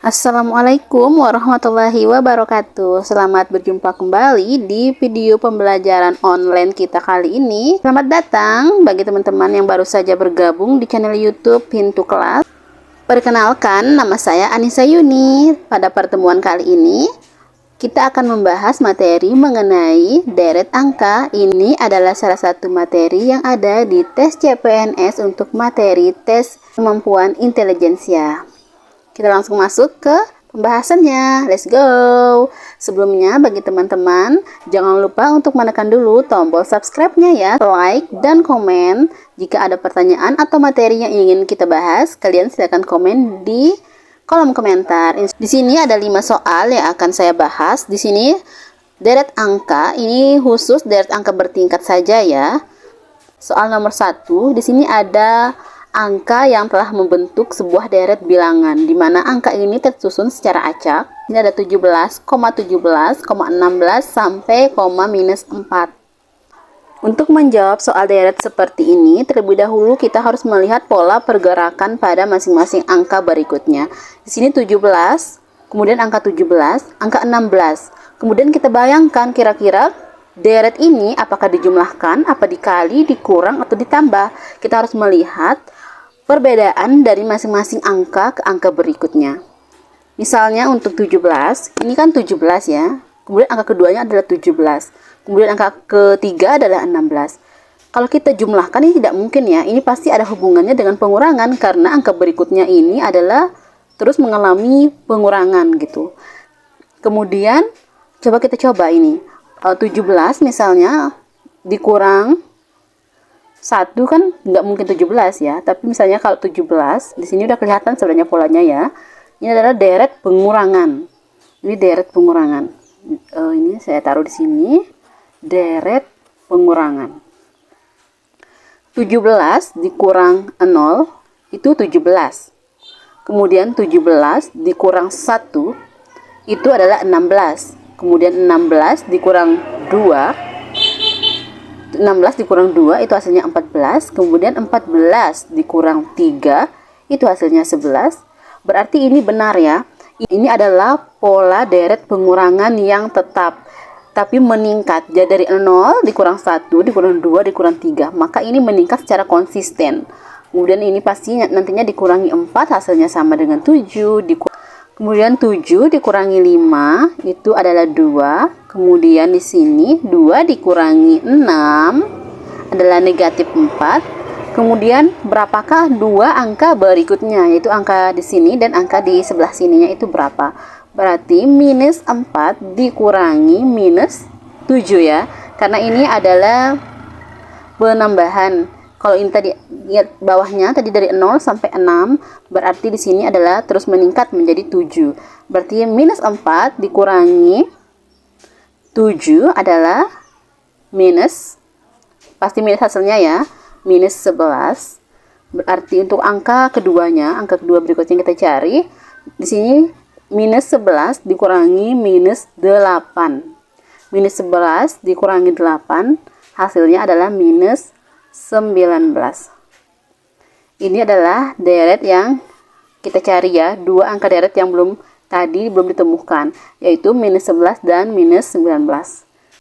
Assalamualaikum warahmatullahi wabarakatuh. Selamat berjumpa kembali di video pembelajaran online kita kali ini. Selamat datang bagi teman-teman yang baru saja bergabung di channel YouTube Pintu Kelas. Perkenalkan, nama saya Anissa Yuni. Pada pertemuan kali ini kita akan membahas materi mengenai deret angka. Ini adalah salah satu materi yang ada di tes CPNS untuk materi tes kemampuan intelijensia. Kita langsung masuk ke pembahasannya. Let's go. Sebelumnya bagi teman-teman, jangan lupa untuk menekan dulu tombol subscribe-nya ya, like dan komen. Jika ada pertanyaan atau materi yang ingin kita bahas, kalian silakan komen di kolom komentar. Di sini ada 5 soal yang akan saya bahas. Di sini deret angka, ini khusus deret angka bertingkat saja ya. Soal nomor 1, di sini ada angka yang telah membentuk sebuah deret bilangan, di mana angka ini tersusun secara acak. Ini ada 17, 17, 16 sampai minus 4. Untuk menjawab soal deret seperti ini, terlebih dahulu kita harus melihat pola pergerakan pada masing-masing angka berikutnya. Di sini 17, kemudian angka 17, angka 16. Kemudian kita bayangkan kira-kira deret ini apakah dijumlahkan, apa dikali, dikurang, atau ditambah. Kita harus melihat perbedaan dari masing-masing angka ke angka berikutnya. Misalnya untuk 17, ini kan 17 ya. Kemudian angka keduanya adalah 17. Kemudian angka ketiga adalah 16. Kalau kita jumlahkan ini tidak mungkin ya. Ini pasti ada hubungannya dengan pengurangan karena angka berikutnya ini adalah terus mengalami pengurangan gitu. Kemudian coba kita coba ini. 17 misalnya dikurang 1 kan nggak mungkin 17 ya, tapi misalnya kalau 17, di sini udah kelihatan sebenarnya polanya ya. Ini adalah deret pengurangan. Ini deret pengurangan. Ini saya taruh di sini, deret pengurangan. 17 dikurang 0 itu 17. Kemudian 17 dikurang 1 itu adalah 16. Kemudian 16 dikurang 2, 16 dikurang 2 itu hasilnya 14. Kemudian 14 dikurang 3 itu hasilnya 11. Berarti ini benar ya. Ini adalah pola deret pengurangan yang tetap, tapi meningkat. Jadi dari 0 dikurang 1, dikurang 2, dikurang 3. Maka ini meningkat secara konsisten. Kemudian ini pasti nantinya dikurangi 4, hasilnya sama dengan 7. Kemudian 7 dikurangi 5 itu adalah 2. Kemudian di sini 2 dikurangi 6 adalah negatif 4. Kemudian berapakah dua angka berikutnya, yaitu angka di sini dan angka di sebelah sininya itu berapa? Berarti minus 4 dikurangi minus 7 ya. Karena ini adalah penambahan. Kalau ini tadi lihat bawahnya tadi dari 0 sampai 6, berarti di sini adalah terus meningkat menjadi 7. Berarti minus 4 dikurangi 7 adalah minus, pasti minus hasilnya ya, minus 11. Berarti untuk angka keduanya, angka kedua berikutnya kita cari, di sini minus 11 dikurangi minus 8. Minus 11 dikurangi 8, hasilnya adalah minus 19. Ini adalah deret yang kita cari ya, dua angka deret yang belum ditemukan, yaitu minus 11 dan minus 19.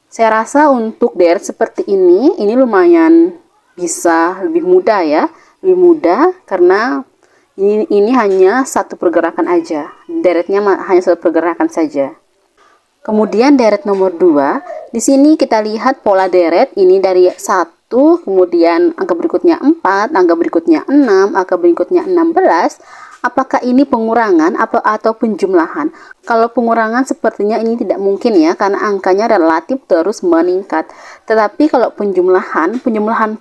Saya rasa untuk deret seperti ini lumayan bisa lebih mudah ya, lebih mudah karena ini hanya satu pergerakan aja, deretnya hanya satu pergerakan saja. Kemudian deret nomor 2, di sini kita lihat pola deret ini dari 1, kemudian angka berikutnya 4, angka berikutnya 6, angka berikutnya 16. Apakah ini pengurangan atau penjumlahan? Kalau pengurangan sepertinya ini tidak mungkin ya, karena angkanya relatif terus meningkat. Tetapi kalau penjumlahan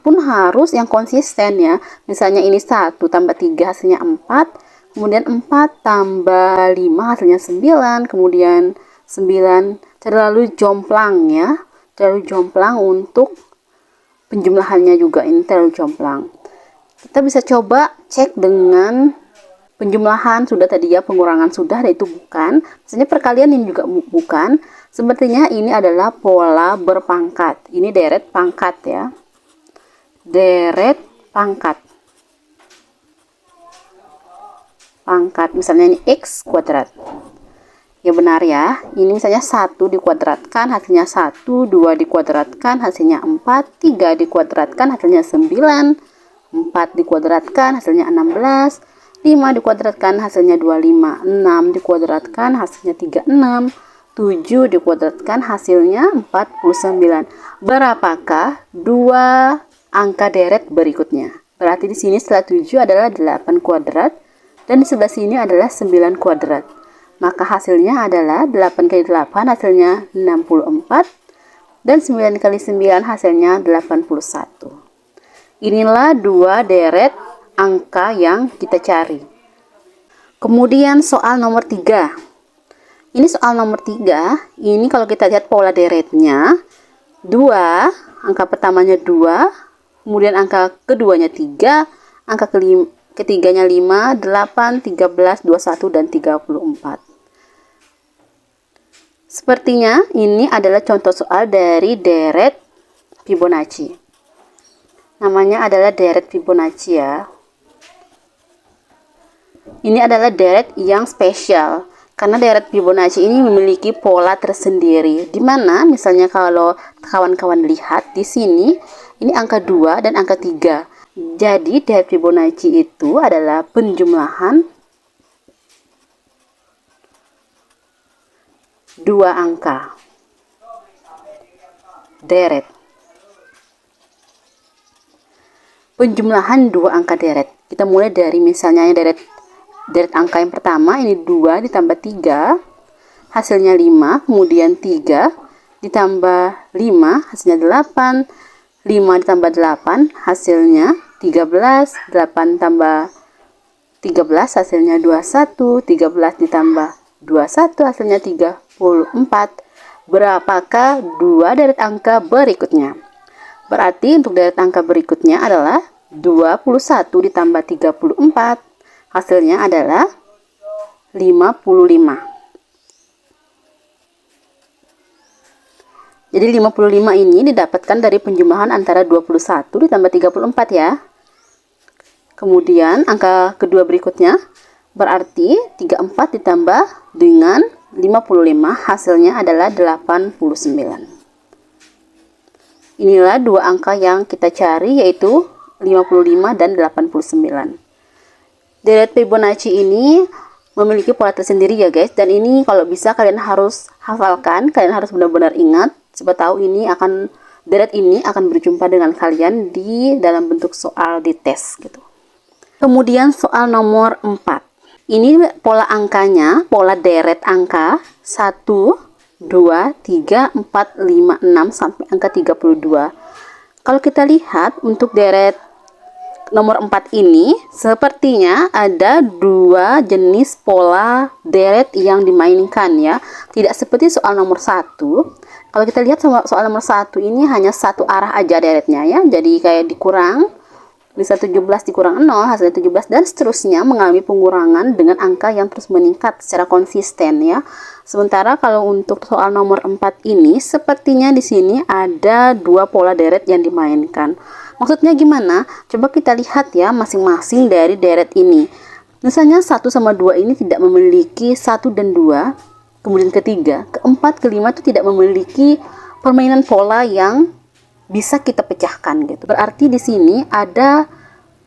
pun harus yang konsisten ya. Misalnya ini 1 tambah 3 hasilnya 4, kemudian 4 tambah 5 hasilnya 9, kemudian 9. Terlalu jomplang ya, terlalu jomplang untuk penjumlahannya juga, ini terlalu jomplang. Kita bisa coba cek dengan penjumlahan sudah tadi ya, pengurangan sudah, dan itu bukan. Misalnya perkalian ini juga bukan. Sepertinya ini adalah pola berpangkat. Ini deret pangkat ya. Deret pangkat. pangkat. Misalnya ini X kuadrat. Ya benar ya. Ini misalnya 1 dikuadratkan hasilnya 1, 2 dikuadratkan hasilnya 4, 3 dikuadratkan hasilnya 9, 4 dikuadratkan hasilnya 16, 5 dikuadratkan hasilnya 25, 6 dikuadratkan hasilnya 36, 7 dikuadratkan hasilnya 49. Berapakah dua angka deret berikutnya? Berarti di sini setelah 7 adalah 8 kuadrat dan di sebelah sini adalah 9 kuadrat. Maka hasilnya adalah 8 kali 8 hasilnya 64 dan 9 kali 9 hasilnya 81. Inilah dua deret angka yang kita cari. Kemudian soal nomor 3. Ini soal nomor 3. Ini kalau kita lihat pola deretnya, 2, angka pertamanya 2, kemudian angka keduanya 3, angka ketiganya 5, 8, 13, 21, dan 34. Sepertinya ini adalah contoh soal dari deret Fibonacci. Namanya adalah deret Fibonacci ya. Ini adalah deret yang spesial karena deret Fibonacci ini memiliki pola tersendiri. Dimana misalnya kalau kawan-kawan lihat di sini, ini angka 2 dan angka 3. Jadi deret Fibonacci itu adalah penjumlahan dua angka deret. Penjumlahan dua angka deret. Kita mulai dari misalnya deret angka yang pertama, ini 2 ditambah 3, hasilnya 5, kemudian 3 ditambah 5, hasilnya 8, 5 ditambah 8, hasilnya 13, 8 tambah 13, hasilnya 21, 13 ditambah 21, hasilnya 34. Berapakah dua deret angka berikutnya? Berarti untuk deret angka berikutnya adalah 21 ditambah 34. Hasilnya adalah 55. Jadi 55 ini didapatkan dari penjumlahan antara 21 ditambah 34 ya. Kemudian angka kedua berikutnya berarti 34 ditambah dengan 55 hasilnya adalah 89. Inilah dua angka yang kita cari, yaitu 55 dan 89. Deret Fibonacci ini memiliki pola tersendiri ya guys, dan ini kalau bisa kalian harus hafalkan, kalian harus benar-benar ingat, siapa tahu deret ini akan berjumpa dengan kalian di dalam bentuk soal di tes gitu. Kemudian soal nomor 4. Ini pola angkanya, pola deret angka 1, 2, 3, 4, 5, 6 sampai angka 32. Kalau kita lihat untuk deret nomor 4 ini sepertinya ada dua jenis pola deret yang dimainkan ya. Tidak seperti soal nomor 1. Kalau kita lihat soal nomor 1 ini hanya satu arah aja deretnya ya. Jadi kayak dikurang, bisa 17 dikurang 0 hasilnya 17 dan seterusnya, mengalami pengurangan dengan angka yang terus meningkat secara konsisten ya. Sementara kalau untuk soal nomor 4 ini sepertinya di sini ada dua pola deret yang dimainkan. Maksudnya gimana? Coba kita lihat ya masing-masing dari deret ini. Misalnya 1 sama 2 ini tidak memiliki 1 dan 2. Kemudian ketiga, keempat, kelima itu tidak memiliki permainan pola yang bisa kita pecahkan gitu. Berarti di sini ada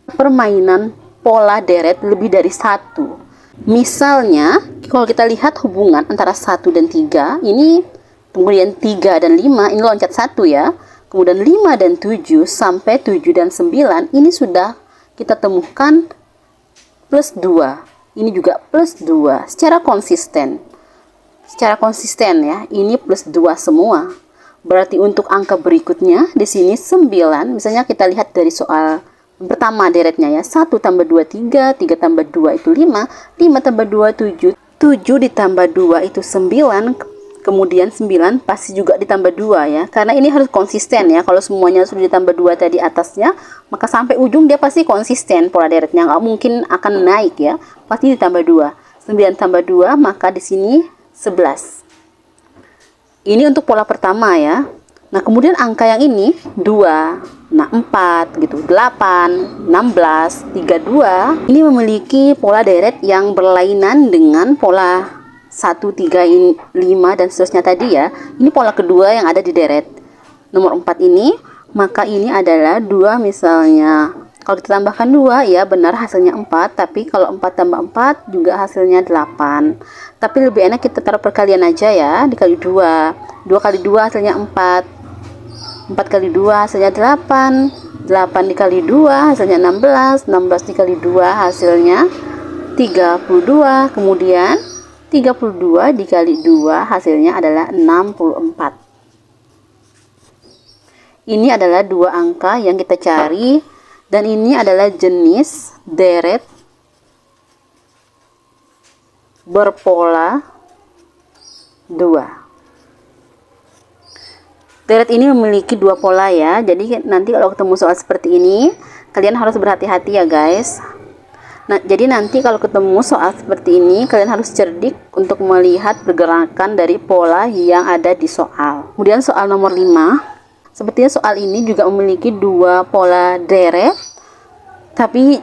permainan pola deret lebih dari 1. Misalnya, kalau kita lihat hubungan antara 1 dan 3, ini kemudian 3 dan 5, ini loncat 1 ya. Kemudian 5 dan 7 sampai 7 dan 9, ini sudah kita temukan plus 2. Ini juga plus 2 secara konsisten. Secara konsisten ya, ini plus 2 semua. Berarti untuk angka berikutnya di sini 9. Misalnya kita lihat dari soal pertama deretnya ya. 1 tambah 2 3, 3 tambah 2 itu 5, 5 tambah 2 7, 7 ditambah 2 itu 9. Kemudian 9 pasti juga ditambah 2 ya. Karena ini harus konsisten ya. Kalau semuanya sudah ditambah 2 tadi atasnya, maka sampai ujung dia pasti konsisten pola deretnya, nggak mungkin akan naik ya. Pasti ditambah 2. 9 tambah 2 maka di sini 11. Ini untuk pola pertama ya. Nah, kemudian angka yang ini 2, nah 4 gitu, 8, 16, 32 ini memiliki pola deret yang berlainan dengan pola 1, 3, 5 dan seterusnya tadi ya. Ini pola kedua yang ada di deret nomor 4 ini, maka ini adalah 2 misalnya. Kalau ditambahkan 2 ya benar hasilnya 4, tapi kalau 4 tambah 4 juga hasilnya 8. Tapi lebih enak kita taruh perkalian aja ya, dikali 2. 2 kali 2 hasilnya 4. 4 kali 2 hasilnya 8. 8 dikali 2 hasilnya 16. 16 dikali 2 hasilnya 32. Kemudian 32 dikali 2 hasilnya adalah 64. Ini adalah dua angka yang kita cari. Dan ini adalah jenis deret berpola 2. Deret ini memiliki dua pola ya. Jadi nanti kalau ketemu soal seperti ini, kalian harus berhati-hati ya guys. Nah, jadi nanti kalau ketemu soal seperti ini, kalian harus cerdik untuk melihat pergerakan dari pola yang ada di soal. Kemudian soal nomor 5. Sepertinya soal ini juga memiliki dua pola deret, tapi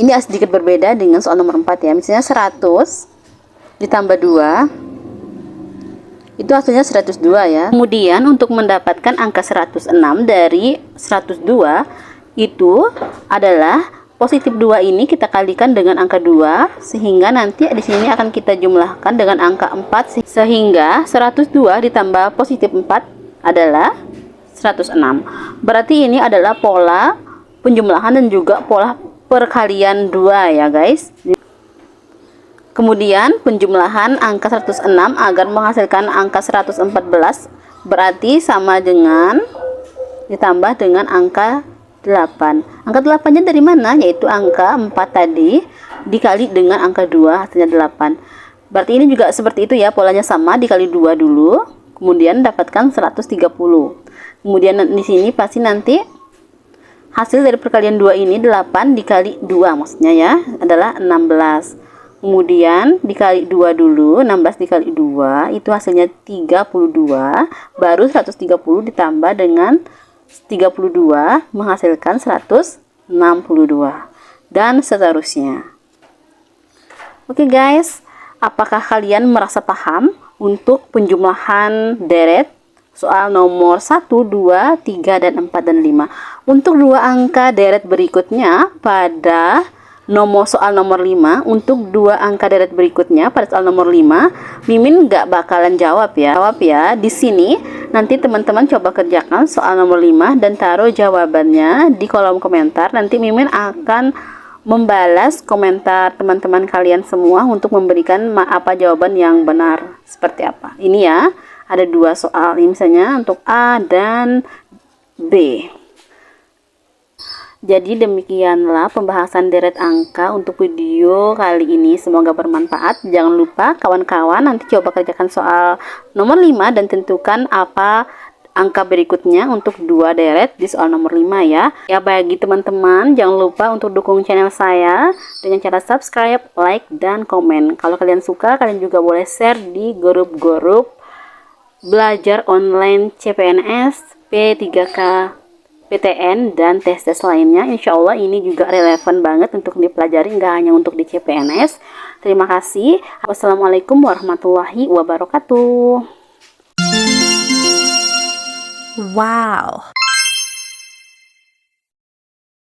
ini sedikit berbeda dengan soal nomor 4 ya. Misalnya 100 ditambah 2, itu hasilnya 102 ya. Kemudian untuk mendapatkan angka 106 dari 102, itu adalah positif 2 ini kita kalikan dengan angka 2, sehingga nanti di sini akan kita jumlahkan dengan angka 4, sehingga 102 ditambah positif 4 adalah 106. Berarti ini adalah pola penjumlahan dan juga pola perkalian 2 ya guys. Kemudian penjumlahan angka 106 agar menghasilkan angka 114 berarti sama dengan ditambah dengan angka 8. Angka 8 nya dari mana? Yaitu angka 4 tadi dikali dengan angka 2 hasilnya 8. Berarti ini juga seperti itu ya, polanya sama, dikali 2 dulu, kemudian dapatkan 130. Kemudian di sini pasti nanti hasil dari perkalian 2 ini 8 dikali 2 maksudnya ya adalah 16. Kemudian dikali 2 dulu, 16 dikali 2 itu hasilnya 32, baru 130 ditambah dengan 32 menghasilkan 162 dan seterusnya. Oke guys, apakah kalian merasa paham untuk penjumlahan deret soal nomor 1, 2, 3, dan 4, dan 5. Untuk dua angka deret berikutnya pada soal nomor 5, untuk dua angka deret berikutnya pada soal nomor 5, Mimin nggak bakalan jawab ya. Di sini nanti teman-teman coba kerjakan soal nomor 5 dan taruh jawabannya di kolom komentar. Nanti Mimin akan membalas komentar teman-teman kalian semua untuk memberikan apa jawaban yang benar seperti apa. Ini ya. Ada dua soal, ini misalnya untuk A dan B. Jadi demikianlah pembahasan deret angka untuk video kali ini. Semoga bermanfaat. Jangan lupa kawan-kawan nanti coba kerjakan soal nomor 5 dan tentukan apa angka berikutnya untuk dua deret di soal nomor 5 ya. Ya, bagi teman-teman jangan lupa untuk dukung channel saya dengan cara subscribe, like, dan komen. Kalau kalian suka, kalian juga boleh share di grup-grup belajar online CPNS, P3K, PTN, dan tes-tes lainnya. Insya Allah ini juga relevan banget untuk dipelajari, nggak hanya untuk di CPNS. Terima kasih. Wassalamualaikum warahmatullahi wabarakatuh. Wow.